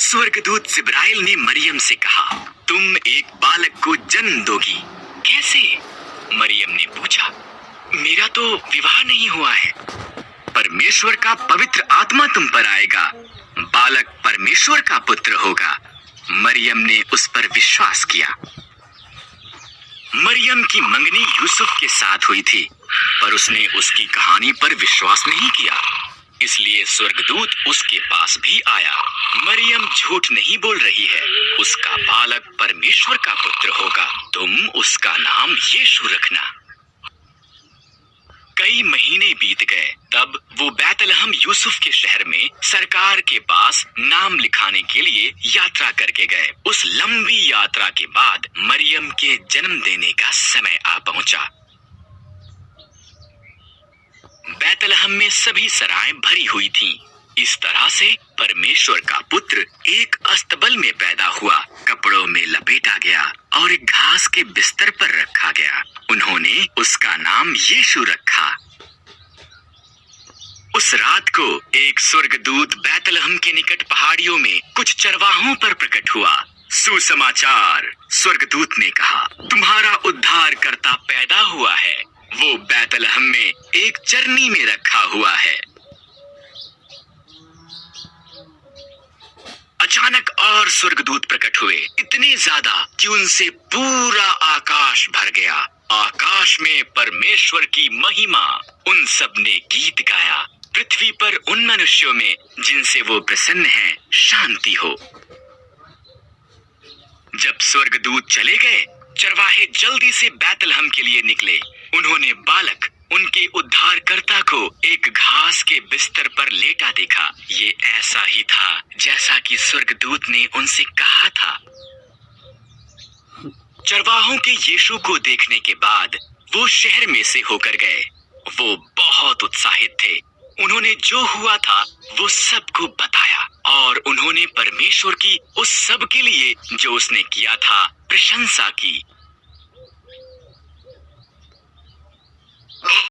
स्वर्गदूत जिब्राइल ने मरियम से कहा, तुम एक बालक को जन्म दोगी। कैसे? मरियम ने पूछा। मेरा तो विवाह नहीं हुआ है। परमेश्वर का पवित्र आत्मा तुम पर आएगा, बालक परमेश्वर का पुत्र होगा। मरियम ने उस पर विश्वास किया। मरियम की मंगनी यूसुफ के साथ हुई थी, पर उसने उसकी कहानी पर विश्वास नहीं किया, इसलिए स्वर्गदूत उसके पास भी आया। मरियम झूठ नहीं बोल रही है, उसका बालक परमेश्वर का पुत्र होगा। तुम उसका नाम यीशु रखना। कई महीने बीत गए, तब वो बैतलहम यूसुफ के शहर में सरकार के पास नाम लिखाने के लिए यात्रा करके गए। उस लंबी यात्रा के बाद मरियम के जन्म देने का समय आ पहुंचा। बैतलहम में सभी सराएं भरी हुई थीं। इस तरह से परमेश्वर का पुत्र एक अस्तबल में पैदा हुआ, कपड़ों में लपेटा गया और एक घास के बिस्तर पर रखा गया। उन्होंने उसका नाम यीशु रखा। उस रात को एक स्वर्गदूत बैतलहम के निकट पहाड़ियों में कुछ चरवाहों पर प्रकट हुआ। सुसमाचार, स्वर्गदूत ने कहा, तुम्हारा उद्धारकर्ता पैदा हुआ है। वो बैतलहम में एक चरनी में रखा हुआ है। अचानक और स्वर्गदूत प्रकट हुए, इतने ज्यादा कि उनसे पूरा आकाश भर गया। आकाश में परमेश्वर की महिमा। उन सब ने गीत गाया, पृथ्वी पर उन मनुष्यों में जिनसे वो प्रसन्न हैं, शांति हो। जब स्वर्गदूत चले गए, चरवाहे जल्दी से बैतलहम के लिए निकले। उन्होंने बालक, उनके उद्धारकर्ता को एक घास के बिस्तर पर लेटा देखा। ये ऐसा ही था जैसा कि स्वर्गदूत ने उनसे कहा था। चरवाहों के यीशु को देखने के बाद वो शहर में से होकर गए। वो बहुत उत्साहित थे। उन्होंने जो हुआ था वो सबको बताया और उन्होंने परमेश्वर की उस सब के लिए जो उसने किया था प्रशंसा की।